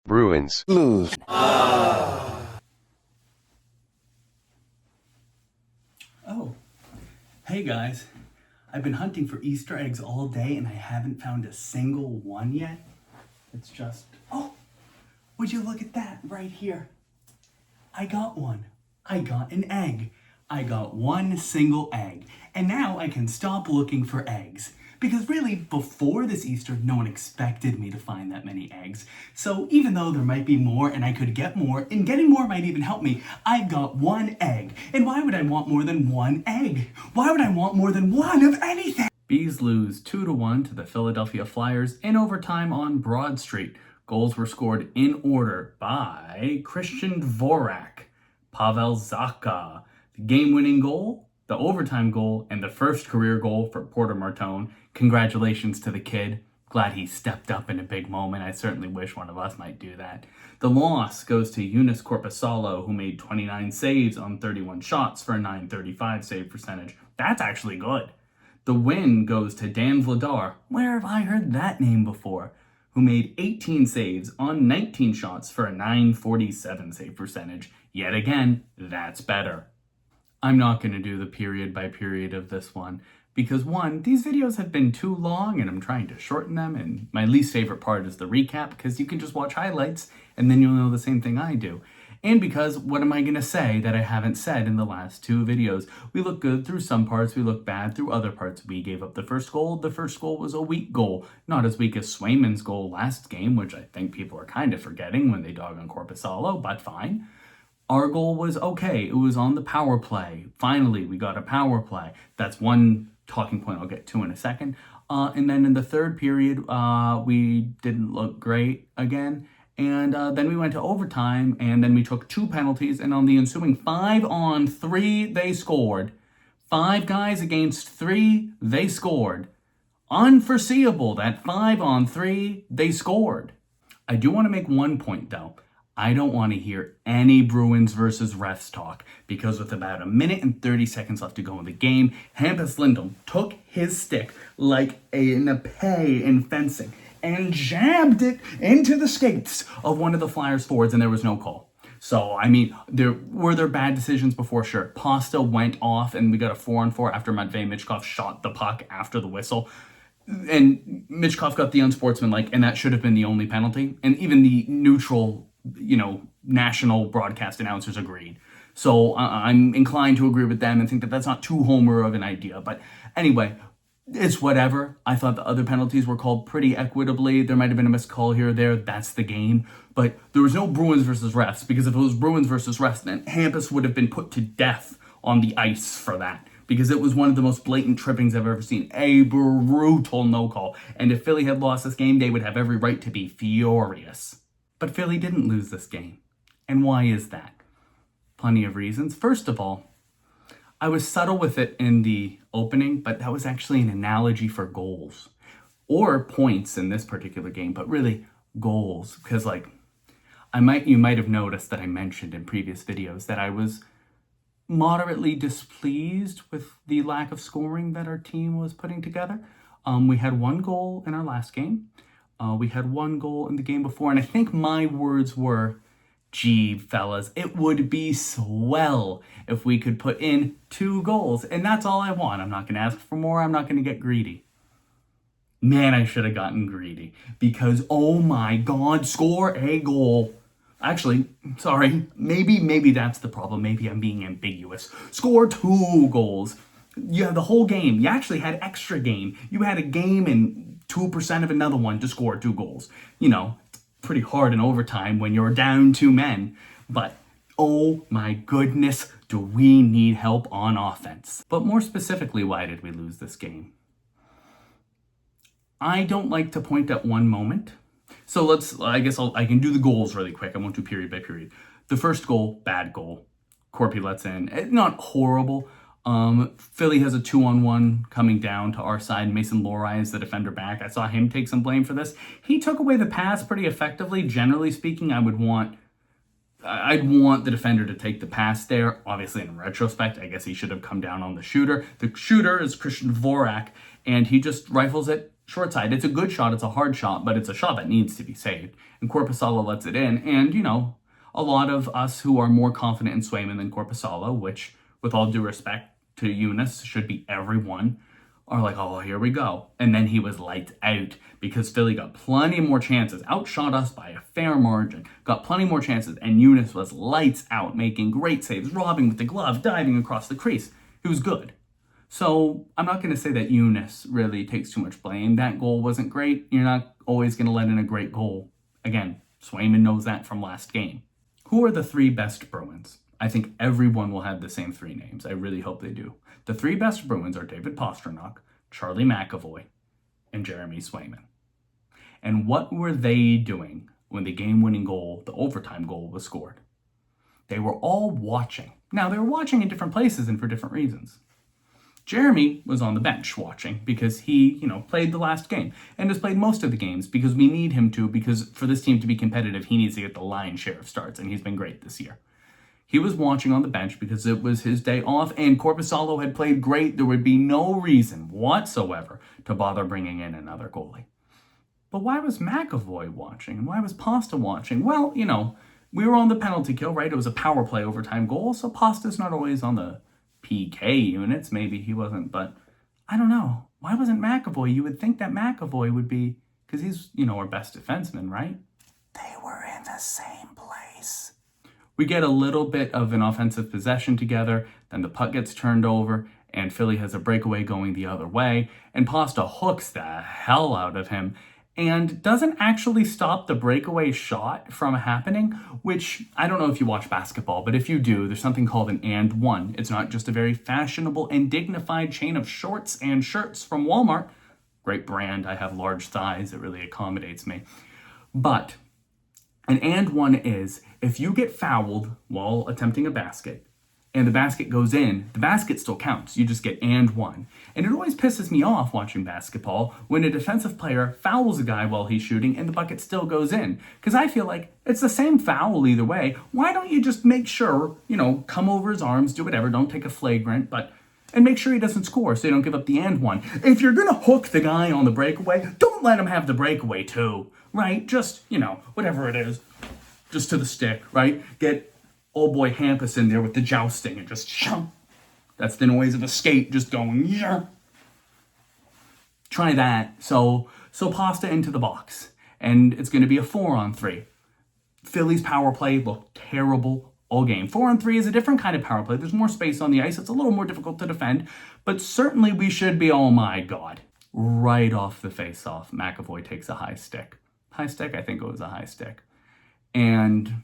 Bruins lose. Oh, hey guys. I've been hunting for Easter eggs all day and I haven't found a single one yet. It's just, oh, would you look at that right here? I got one. I got an egg. I got one single egg. And now I can stop looking for eggs. Because really, before this Easter, no one expected me to find that many eggs. So even though there might be more and I could get more, and getting more might even help me, I've got one egg. And why would I want more than one egg? Why would I want more than one of anything? Bees lose 2-1 to the Philadelphia Flyers in overtime on Broad Street. Goals were scored in order by Christian Dvorak, Pavel Zacha, the game-winning goal, the overtime goal, and the first career goal for Porter Martone. Congratulations to the kid. Glad he stepped up in a big moment. I certainly wish one of us might do that. The loss goes to Eunice Corpusalo, who made 29 saves on 31 shots for a .935 save percentage. That's actually good. The win goes to Dan Vladar. Where have I heard that name before? Who made 18 saves on 19 shots for a .947 save percentage. Yet again, that's better. I'm not going to do the period by period of this one because one, these videos have been too long and I'm trying to shorten them, and my least favorite part is the recap because you can just watch highlights and then you'll know the same thing I do. And because what am I going to say that I haven't said in the last two videos? We look good through some parts, we look bad through other parts. We gave up the first goal. The first goal was a weak goal. Not as weak as Swayman's goal last game, which I think people are kind of forgetting when they dog on Corpusalo, but fine. Our goal was okay. It was on the power play. Finally, we got a power play. That's one talking point I'll get to in a second. And then in the third period, we didn't look great again. And then we went to overtime, and then we took 2 penalties. And on the ensuing 5-on-3, they scored. 5 guys against 3, they scored. Unforeseeable that 5-on-3, they scored. I do want to make one point, though. I don't want to hear any Bruins versus refs talk because with about 1 minute and 30 seconds left to go in the game, Hampus Lindholm took his stick like an épée in fencing and jabbed it into the skates of one of the Flyers forwards, and there was no call. So, I mean, were there bad decisions before? Sure. Pasta went off and we got a 4-on-4 after Matvei Michkov shot the puck after the whistle. And Michkov got the unsportsmanlike, and that should have been the only penalty. And even the neutral, national broadcast announcers agreed. So I'm inclined to agree with them and think that that's not too homer of an idea. But anyway, it's whatever. I thought the other penalties were called pretty equitably. There might have been a missed call here or there. That's the game. But there was no Bruins versus refs, because if it was Bruins versus refs, then Hampus would have been put to death on the ice for that, because it was one of the most blatant trippings I've ever seen. A brutal no call. And if Philly had lost this game, they would have every right to be furious. But Philly didn't lose this game. And why is that? Plenty of reasons. First of all, I was subtle with it in the opening, but that was actually an analogy for goals. Or points in this particular game, but really goals. Because you might have noticed that I mentioned in previous videos that I was moderately displeased with the lack of scoring that our team was putting together. We had 1 goal in our last game. We had 1 goal in the game before, and I think my words were, gee, fellas, it would be swell if we could put in 2 goals, and that's all I want. I'm not going to ask for more. I'm not going to get greedy. Man, I should have gotten greedy, because, oh my God, score a goal. Actually, sorry, maybe that's the problem. Maybe I'm being ambiguous. Score 2 goals. You had the whole game. You actually had extra game. You had a game and 2% of another one to score 2 goals. Pretty hard in overtime when you're down 2 men. But, oh my goodness, do we need help on offense. But more specifically, why did we lose this game? I don't like to point at one moment. So I can do the goals really quick. I won't do period by period. The first goal, bad goal. Corpy lets in. Not horrible. Philly has a 2-on-1 coming down to our side. Mason Lohrei is the defender back. I saw him take some blame for this. He took away the pass pretty effectively. Generally speaking, I'd want the defender to take the pass there. Obviously, in retrospect, I guess he should have come down on the shooter. The shooter is Christian Dvorak, and he just rifles it short side. It's a good shot, it's a hard shot, but it's a shot that needs to be saved. And Korpisalo lets it in. And, a lot of us who are more confident in Swayman than Korpisalo, which, with all due respect to Eunice, should be everyone, are like, oh, here we go. And then he was lights out because Philly got plenty more chances, outshot us by a fair margin, got plenty more chances, and Eunice was lights out, making great saves, robbing with the glove, diving across the crease. He was good. So I'm not going to say that Eunice really takes too much blame. That goal wasn't great. You're not always going to let in a great goal. Again, Swayman knows that from last game. Who are the 3 best Bruins? I think everyone will have the same 3 names. I really hope they do. The 3 best Bruins are David Pastrnak, Charlie McAvoy, and Jeremy Swayman. And what were they doing when the game-winning goal, the overtime goal, was scored? They were all watching. Now, they were watching in different places and for different reasons. Jeremy was on the bench watching because he, played the last game and has played most of the games because we need him to, because for this team to be competitive, he needs to get the lion's share of starts, and he's been great this year. He was watching on the bench because it was his day off, and Korpisalo had played great. There would be no reason whatsoever to bother bringing in another goalie. But why was McAvoy watching, and why was Pasta watching? Well, we were on the penalty kill, right? It was a power play overtime goal, so Pasta's not always on the PK units. Maybe he wasn't, but I don't know. Why wasn't McAvoy? You would think that McAvoy would be, because he's, our best defenseman, right? They were in the same place. We get a little bit of an offensive possession together, then the puck gets turned over, and Philly has a breakaway going the other way, and Pasta hooks the hell out of him, and doesn't actually stop the breakaway shot from happening, which, I don't know if you watch basketball, but if you do, there's something called an and one. It's not just a very fashionable and dignified chain of shorts and shirts from Walmart. Great brand. I have large thighs. It really accommodates me. But an and one is, if you get fouled while attempting a basket, and the basket goes in, the basket still counts. You just get and one. And it always pisses me off watching basketball when a defensive player fouls a guy while he's shooting and the bucket still goes in. Because I feel like it's the same foul either way. Why don't you just make sure, come over his arms, do whatever, don't take a flagrant, and make sure he doesn't score so you don't give up the and one. If you're going to hook the guy on the breakaway, don't let him have the breakaway too, right? Just, whatever it is, just to the stick, right? Get old boy Hampus in there with the jousting and just shum. That's the noise of a skate just going, yeah. Try that. So Pasta into the box. And it's going to be a 4-on-3. Philly's power play looked terrible all game. 4-on-3 is a different kind of power play. There's more space on the ice. It's a little more difficult to defend. But certainly we should be, oh my God. Right off the face-off, McAvoy takes a high stick. High stick? I think it was a high stick. And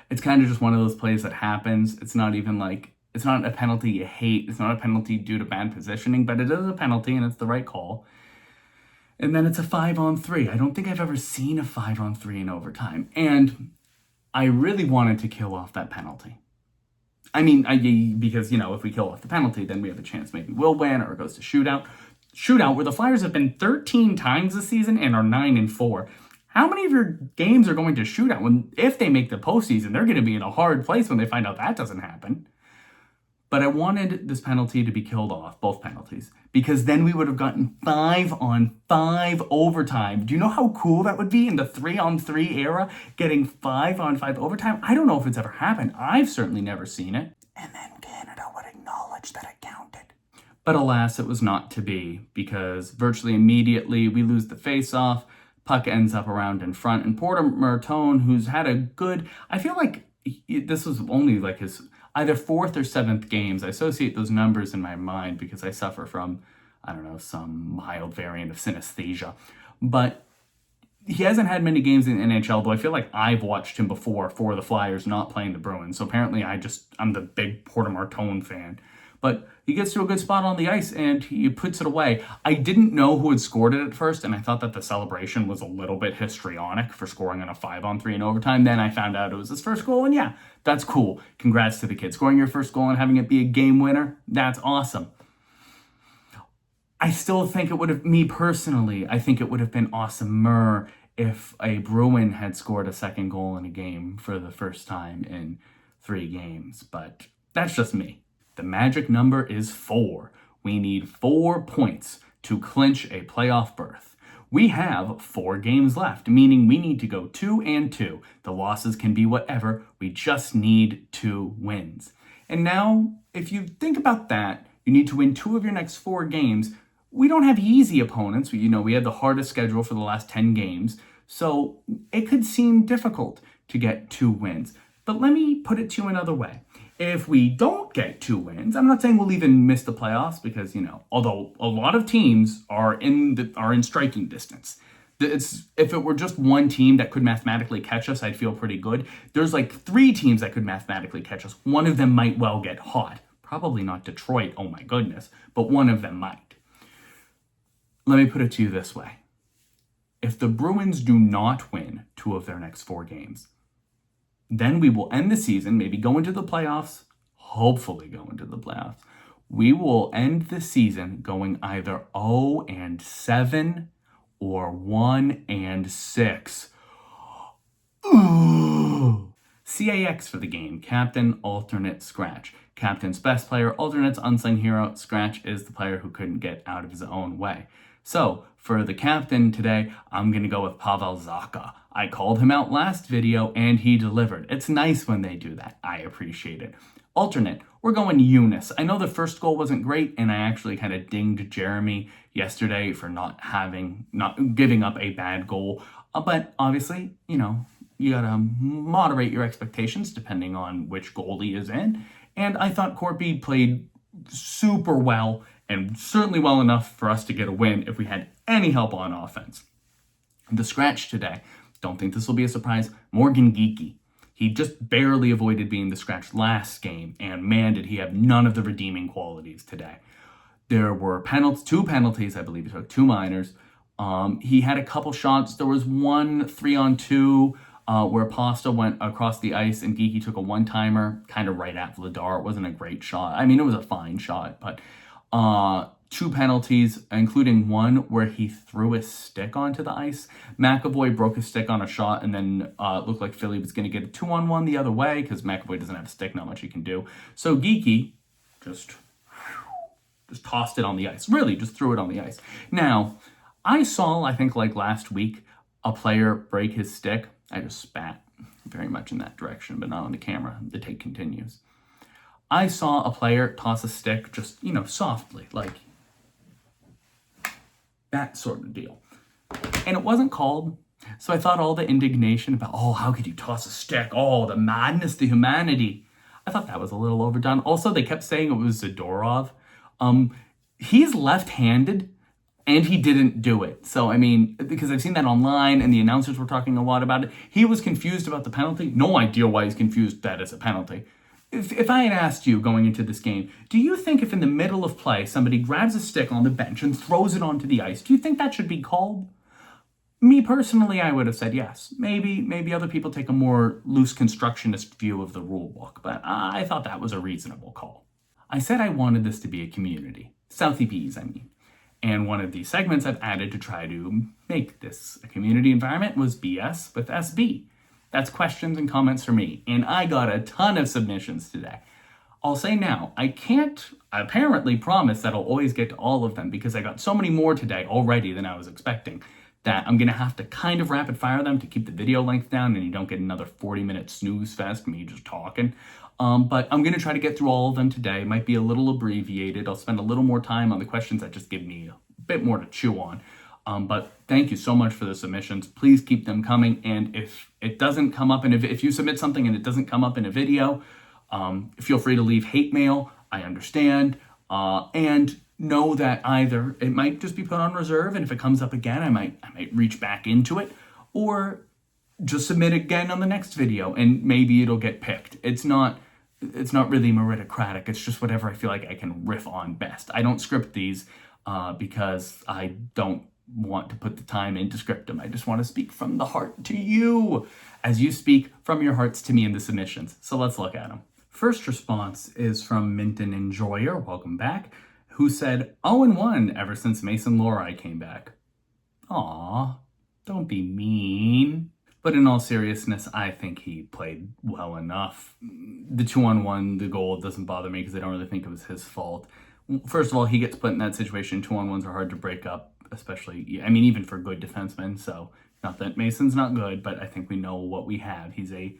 it's kind of just one of those plays that happens. It's not even it's not a penalty you hate. It's not a penalty due to bad positioning, but it is a penalty and it's the right call. And then it's a 5-on-3. I don't think I've ever seen a 5-on-3 in overtime. And I really wanted to kill off that penalty. I mean, because, if we kill off the penalty, then we have a chance maybe we'll win or it goes to shootout. Shootout where the Flyers have been 13 times this season and are 9-4. How many of your games are going to shootout? If they make the postseason, they're going to be in a hard place when they find out that doesn't happen. But I wanted this penalty to be killed off, both penalties, because then we would have gotten 5-on-5 overtime. Do you know how cool that would be in the 3-on-3 era, getting 5-on-5 overtime? I don't know if it's ever happened. I've certainly never seen it. And then Canada would acknowledge that it counted. But alas, it was not to be, because virtually immediately we lose the face-off. Puck ends up around in front, and Porter Martone, who's had a good, I feel like this was only his either 4th or 7th games. I associate those numbers in my mind because I suffer from, some mild variant of synesthesia. But he hasn't had many games in the NHL, though I feel like I've watched him before for the Flyers not playing the Bruins. So apparently I'm the big Porter Martone fan. But he gets to a good spot on the ice and he puts it away. I didn't know who had scored it at first, and I thought that the celebration was a little bit histrionic for scoring on a 5-on-3 in overtime. Then I found out it was his first goal, and yeah, that's cool. Congrats to the kid. Scoring your first goal and having it be a game winner, that's awesome. I still think it would have, me personally, I think it would have been awesomer if a Bruin had scored a second goal in a game for the first time in 3 games, but that's just me. The magic number is 4. We need 4 points to clinch a playoff berth. We have 4 games left, meaning we need to go 2-2. The losses can be whatever. We just need 2 wins. And now, if you think about that, you need to win 2 of your next 4 games. We don't have easy opponents. We had the hardest schedule for the last 10 games. So it could seem difficult to get 2 wins. But let me put it to you another way. If we don't get 2 wins, I'm not saying we'll even miss the playoffs because, although a lot of teams are in striking distance. If it were just one team that could mathematically catch us, I'd feel pretty good. There's like 3 teams that could mathematically catch us. One of them might well get hot. Probably not Detroit, oh my goodness, but one of them might. Let me put it to you this way. If the Bruins do not win 2 of their next 4 games, then we will end the season, maybe go into the playoffs, hopefully go into the playoffs. We will end the season going either 0-7 or 1-6. Ooh. CAX for the game, captain, alternate, scratch. Captain's best player, alternate's unsung hero, scratch is the player who couldn't get out of his own way. So, for the captain today, I'm going to go with Pavel Zacha. I called him out last video and he delivered. It's nice when they do that. I appreciate it. Alternate, we're going Eunice. I know the first goal wasn't great and I actually kind of dinged Jeremy yesterday for not giving up a bad goal. But obviously, you gotta moderate your expectations depending on which goal he is in. And I thought Corpy played super well and certainly well enough for us to get a win if we had any help on offense. The scratch today, don't think this will be a surprise, Morgan Geekie. He just barely avoided being the scratch last game, and man, did he have none of the redeeming qualities today. There were 2 penalties, I believe he took, 2 minors. He had a couple shots. There was one 3-on-2 where Pasta went across the ice and Geekie took a one-timer kind of right at Vladar. It wasn't a great shot. I mean, it was a fine shot, but 2 penalties, including one where he threw his stick onto the ice. McAvoy broke his stick on a shot, and then it looked like Philly was going to get a 2-on-1 the other way because McAvoy doesn't have a stick, not much he can do. So Geekie just tossed it on the ice. Really, just threw it on the ice. Now, I saw, I think like last week, a player break his stick. I just spat very much in that direction, but not on the camera. The take continues. I saw a player toss a stick just, softly, like that sort of deal. And it wasn't called. So I thought all the indignation about, how could you toss a stick? The madness, the humanity. I thought that was a little overdone. Also, they kept saying it was Zadorov. He's left-handed and he didn't do it. So, I mean, because I've seen that online and the announcers were talking a lot about it. He was confused about the penalty. No idea why he's confused that it's a penalty. If I had asked you going into this game, do you think if in the middle of play somebody grabs a stick on the bench and throws it onto the ice, do you think that should be called? Me personally, I would have said yes. Maybe other people take a more loose constructionist view of the rule book, but I thought that was a reasonable call. I said I wanted this to be a community. Southie Bees, I mean. And one of the segments I've added to try to make this a community environment was BS with SB. That's questions and comments for me. And I got a ton of submissions today. I'll say now, I can't apparently promise that I'll always get to all of them because I got so many more today already than I was expecting that I'm going to have to kind of rapid fire them to keep the video length down and you don't get another 40-minute snooze fest, me just talking. But I'm going to try to get through all of them today. Might be a little abbreviated. I'll spend a little more time on the questions that just give me a bit more to chew on. But thank you so much for the submissions. Please keep them coming. And if it doesn't come up, if you submit something and it doesn't come up in a video, feel free to leave hate mail. I understand. And know that either it might just be put on reserve, and if it comes up again, I might reach back into it, or just submit again on the next video, and maybe it'll get picked. It's not really meritocratic. It's just whatever I feel like I can riff on best. I don't script these because I don't want to put the time in to script them. I just want to speak from the heart to you as you speak from your hearts to me in the submissions. So let's look at them. First response is from Minton Enjoyer, welcome back, who said 0-1 ever since Mason Lohrei came back. Aw, don't be mean. But in all seriousness, I think he played well enough. The 2-on-1, the goal doesn't bother me because I don't really think it was his fault. First of all, he gets put in that situation. 2-on-1s are hard to break up, especially, I mean, even for good defensemen. So, not that Mason's not good, but I think we know what we have. He's a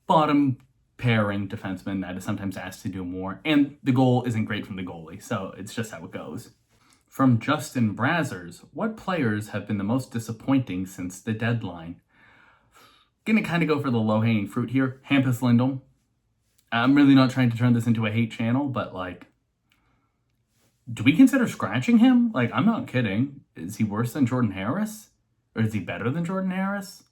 bottom pairing defenseman that is sometimes asked to do more. And the goal isn't great from the goalie. So, it's just how it goes. From Justin Brazzers, what players have been the most disappointing since the deadline? Gonna kind of go for the low-hanging fruit here. Hampus Lindholm. I'm really not trying to turn this into a hate channel, but like, do we consider scratching him? Like, I'm not kidding. Is he worse than Jordan Harris? Or is he better than Jordan Harris?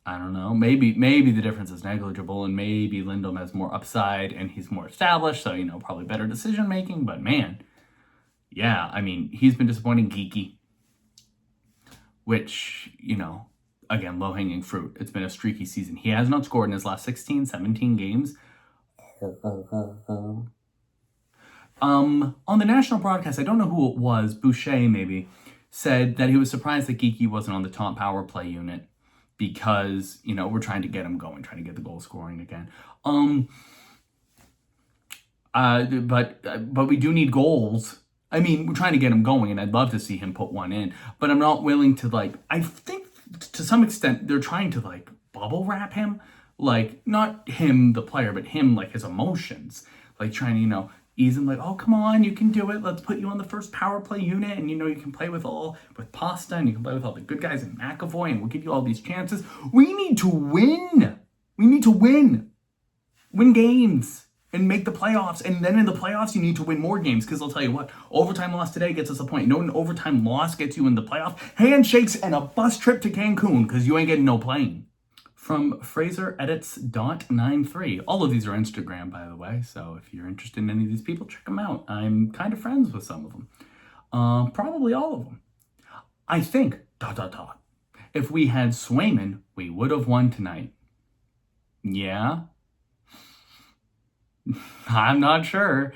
I don't know. Maybe the difference is negligible, and maybe Lindholm has more upside and he's more established, so, probably better decision making. But man, yeah, I mean, he's been disappointing. Geeky, which, again, low-hanging fruit. It's been a streaky season. He has not scored in his last 16, 17 games. On the national broadcast, I don't know who it was, Boucher maybe, said that he was surprised that Geeky wasn't on the top power play unit because, we're trying to get him going, trying to get the goal scoring again. But we do need goals. I mean, we're trying to get him going, and I'd love to see him put one in, but I'm not willing to, I think to some extent they're trying to, bubble wrap him, not him, the player, but him, his emotions, trying to, ease him, oh, come on, you can do it. Let's put you on the first power play unit, and, you can play with Pasta, and you can play with all the good guys in McAvoy, and we'll give you all these chances. We need to win. We need to win. Win games. And make the playoffs. And then in the playoffs, you need to win more games. Because I'll tell you what, overtime loss today gets us a point. No, an overtime loss gets you in the playoff. Handshakes and a bus trip to Cancun because you ain't getting no plane. From FraserEdits.93. All of these are Instagram, by the way. So if you're interested in any of these people, check them out. I'm kind of friends with some of them. Probably all of them. I think, ... if we had Swayman, we would have won tonight. Yeah? I'm not sure.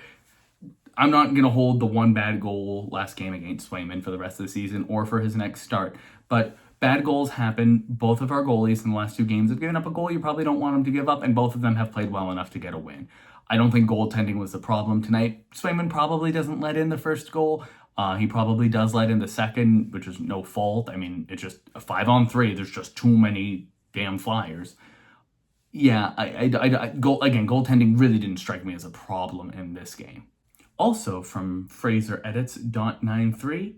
I'm not going to hold the one bad goal last game against Swayman for the rest of the season or for his next start. But bad goals happen. Both of our goalies in the last 2 games have given up a goal you probably don't want them to give up, and both of them have played well enough to get a win. I don't think goaltending was the problem tonight. Swayman probably doesn't let in the first goal. He probably does let in the second, which is no fault. I mean, it's just a 5-on-3. There's just too many damn Flyers. Yeah, goaltending really didn't strike me as a problem in this game. Also from FraserEdits.93,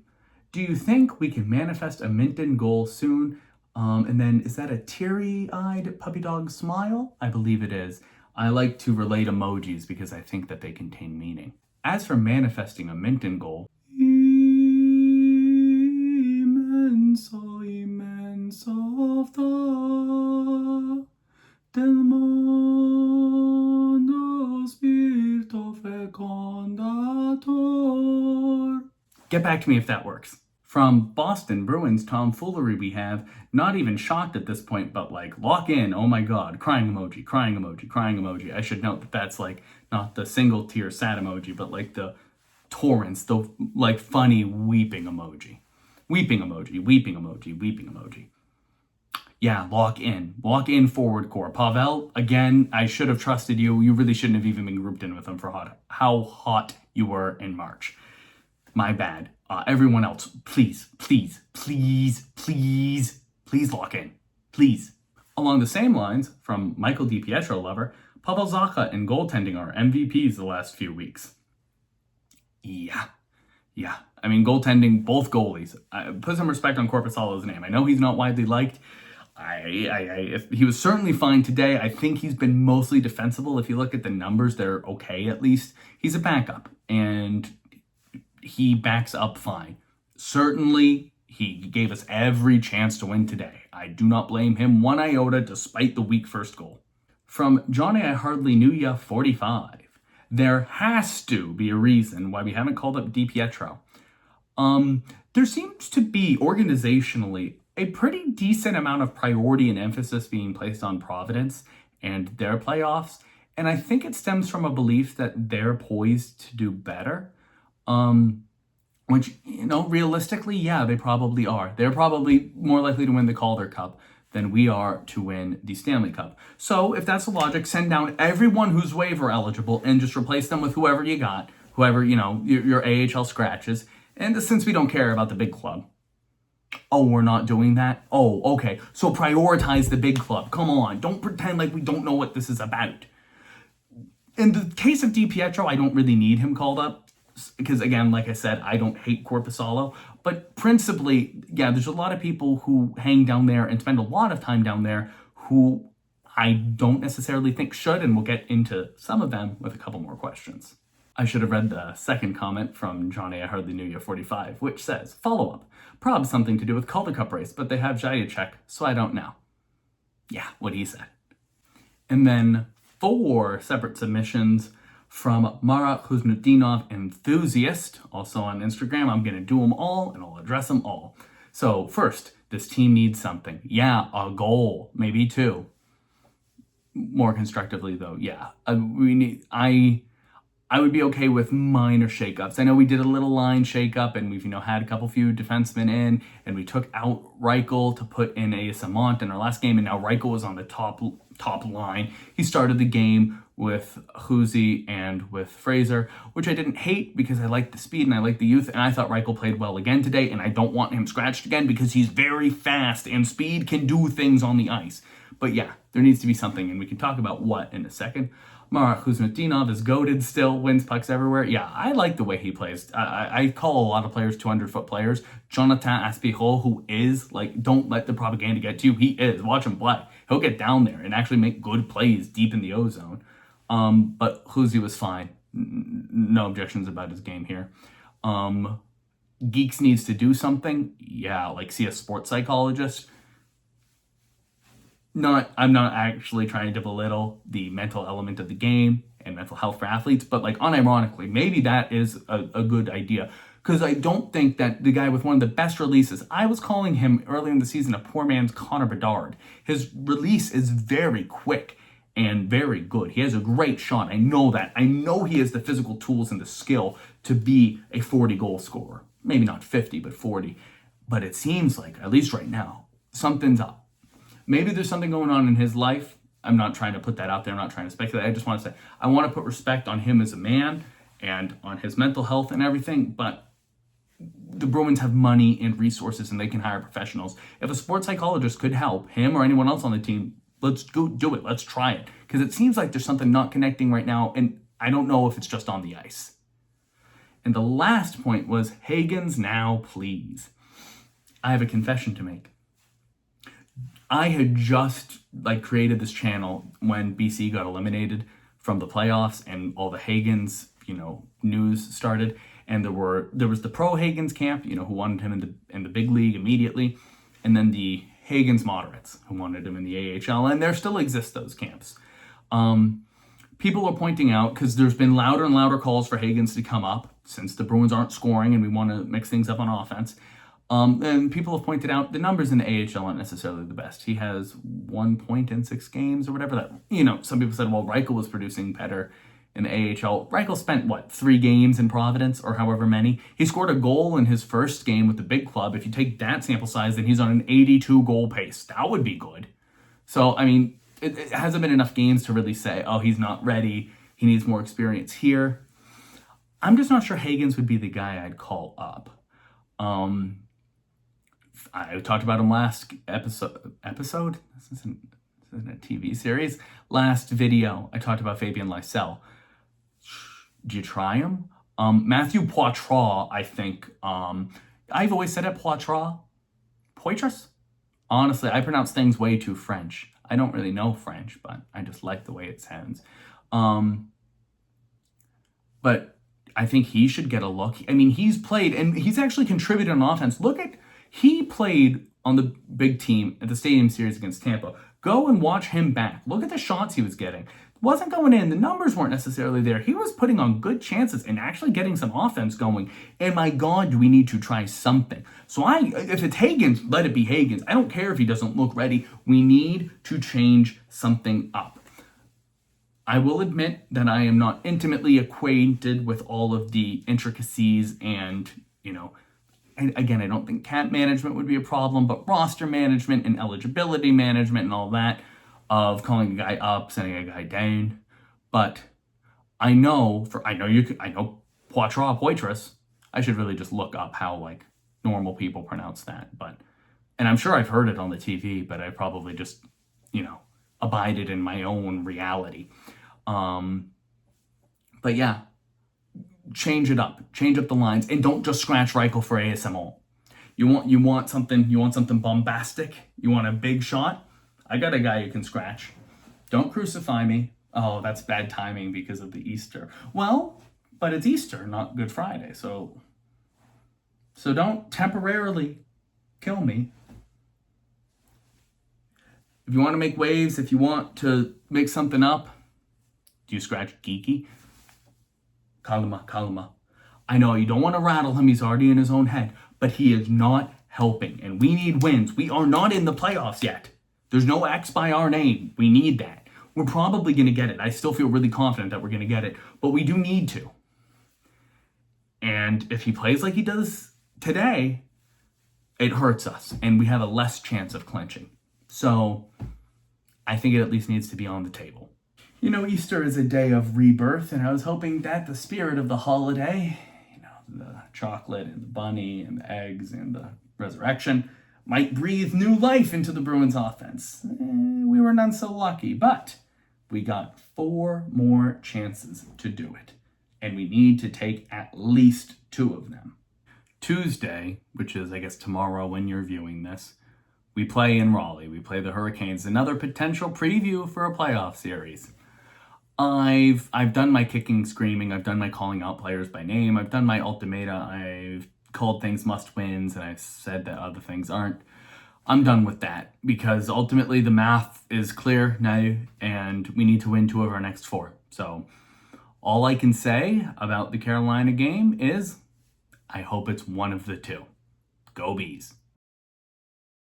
do you think we can manifest a Minton goal soon? And then, is that a teary-eyed puppy dog smile? I believe it is. I like to relate emojis because I think that they contain meaning. As for manifesting a Minton goal, immensa del mondo spirito fecundator. Get back to me if that works. From Boston Bruins tomfoolery, we have not even shocked at this point, but lock in, oh my god, crying emoji, crying emoji, crying emoji. I should note that that's not the single tier sad emoji, but the torrents, the funny weeping emoji. Weeping emoji, weeping emoji, weeping emoji. Yeah, lock in forward core. Pavel, again, I should have trusted you. You really shouldn't have even been grouped in with them for how hot you were in March. My bad. Everyone else, please lock in. Please. Along the same lines, from Michael DiPietro lover, Pavel Zacha and goaltending are MVPs the last few weeks. Yeah. I mean, goaltending, both goalies. Put some respect on Korpisalo's name. I know he's not widely liked. If he was certainly fine today. I think he's been mostly defensible. If you look at the numbers, they're okay at least. He's a backup, and he backs up fine. Certainly, he gave us every chance to win today. I do not blame him one iota, despite the weak first goal. From Johnny I Hardly Knew Ya 45. There has to be a reason why we haven't called up DiPietro. There seems to be, organizationally, a pretty decent amount of priority and emphasis being placed on Providence and their playoffs, and I think it stems from a belief that they're poised to do better. Which, realistically, yeah, they probably are. They're probably more likely to win the Calder Cup than we are to win the Stanley Cup. So, if that's the logic, send down everyone who's waiver eligible and just replace them with whoever you got. whoever, your AHL scratches. And since we don't care about the big club, oh, we're not doing that? Oh, okay. So prioritize the big club. Come on. Don't pretend like we don't know what this is about. In the case of DiPietro, I don't really need him called up because, again, like I said, I don't hate Korpisalo. But principally, yeah, there's a lot of people who hang down there and spend a lot of time down there who I don't necessarily think should, and we'll get into some of them with a couple more questions. I should have read the second comment from Johnny I Hardly Knew You 45, which says, follow-up, probably something to do with Calder Cup race, but they have Jajacek, so I don't know. Yeah, what he said. And then 4 separate submissions from Mara Kuznutinov Enthusiast, also on Instagram. I'm going to do them all, and I'll address them all. So first, this team needs something. Yeah, a goal, maybe 2. More constructively, though, yeah. I would be okay with minor shakeups. I know we did a little line shakeup, and we've had a couple few defensemen in, and we took out Reichel to put in Samont in our last game, and now Reichel was on the top line. He started the game with Huzi and with Fraser, which I didn't hate because I liked the speed and I liked the youth, and I thought Reichel played well again today, and I don't want him scratched again because he's very fast, and speed can do things on the ice. But yeah, there needs to be something, and we can talk about what in a second. Mara Kuznutinov is goated still, wins pucks everywhere. Yeah, I like the way he plays. I call a lot of players 200-foot players. Jonathan Aspirot, who is, don't let the propaganda get to you. He is. Watch him play. He'll get down there and actually make good plays deep in the O-zone. But Huzi was fine. No objections about his game here. Geeks needs to do something. Yeah, see a sports psychologist. I'm not actually trying to belittle the mental element of the game and mental health for athletes, but unironically, maybe that is a good idea. Because I don't think that the guy with one of the best releases, I was calling him earlier in the season a poor man's Connor Bedard. His release is very quick and very good. He has a great shot. I know that. I know he has the physical tools and the skill to be a 40-goal scorer. Maybe not 50, but 40. But it seems like, at least right now, something's up. Maybe there's something going on in his life. I'm not trying to put that out there. I'm not trying to speculate. I just want to say, I want to put respect on him as a man and on his mental health and everything, but the Bruins have money and resources and they can hire professionals. If a sports psychologist could help him or anyone else on the team, let's go do it. Let's try it. Because it seems like there's something not connecting right now, and I don't know if it's just on the ice. And the last point was, Hagens now, please. I have a confession to make. I had just created this channel when BC got eliminated from the playoffs and all the Hagens, news started. And there was the pro Hagens camp, who wanted him in the big league immediately, and then the Hagens moderates who wanted him in the AHL, and there still exist those camps. People are pointing out, because there's been louder and louder calls for Hagens to come up since the Bruins aren't scoring and we want to mix things up on offense. And people have pointed out the numbers in the AHL aren't necessarily the best. He has 1 point in 6 games or whatever that, some people said, well, Reichel was producing better in the AHL. Reichel spent, 3 games in Providence or however many. He scored a goal in his first game with the big club. If you take that sample size, then he's on an 82 goal pace. That would be good. So, it hasn't been enough games to really say, oh, he's not ready. He needs more experience here. I'm just not sure Hagens would be the guy I'd call up. I talked about him last episode. This isn't a TV series. Last video, I talked about Fabian Lysell. Do you try him? Matthew Poitras, I think. I've always said it, Poitras. Poitras? Honestly, I pronounce things way too French. I don't really know French, but I just like the way it sounds. But I think he should get a look. He's played, and he's actually contributed on offense. He played on the big team at the Stadium Series against Tampa. Go and watch him back. Look at the shots he was getting. Wasn't going in. The numbers weren't necessarily there. He was putting on good chances and actually getting some offense going. And my God, do we need to try something? So if it's Hagens, let it be Hagens. I don't care if he doesn't look ready. We need to change something up. I will admit that I am not intimately acquainted with all of the intricacies and, and again, I don't think cap management would be a problem, but roster management and eligibility management and all that of calling a guy up, sending a guy down. But I know Poitras, Poitras. I should really just look up how like normal people pronounce that. But, and I'm sure I've heard it on the TV, but I probably just, you know, abided in my own reality. But yeah, change it up, change up the lines, and don't just scratch Reichel for ASMR. You want something bombastic. You want a big shot. I got a guy who can scratch. Don't crucify me. Oh, that's bad timing because of the Easter. Well, but it's Easter, not Good Friday, so don't temporarily kill me. If you want to make waves, if you want to make something up, do you scratch Geeky? Kalima. I know you don't want to rattle him. He's already in his own head, but he is not helping, and we need wins. We are not in the playoffs yet. There's no X by our name. We need that. We're probably going to get it. I still feel really confident that we're going to get it, but we do need to. And if he plays like he does today, it hurts us, and we have a less chance of clinching. So I think it at least needs to be on the table. You know, Easter is a day of rebirth, and I was hoping that the spirit of the holiday, you know, the chocolate and the bunny and the eggs and the resurrection, might breathe new life into the Bruins offense. We were none so lucky, but we got 4 more chances to do it, and we need to take at least 2 of them. Tuesday, which is, I guess, tomorrow when you're viewing this, we play in Raleigh. We play the Hurricanes, another potential preview for a playoff series. I've done my kicking, screaming. I've done my calling out players by name. I've done my ultimata. I've called things must wins, and I've said that other things aren't. I'm done with that because ultimately the math is clear now, and we need to win 2 of our next 4. So all I can say about the Carolina game is I hope it's one of the 2. Go Bees.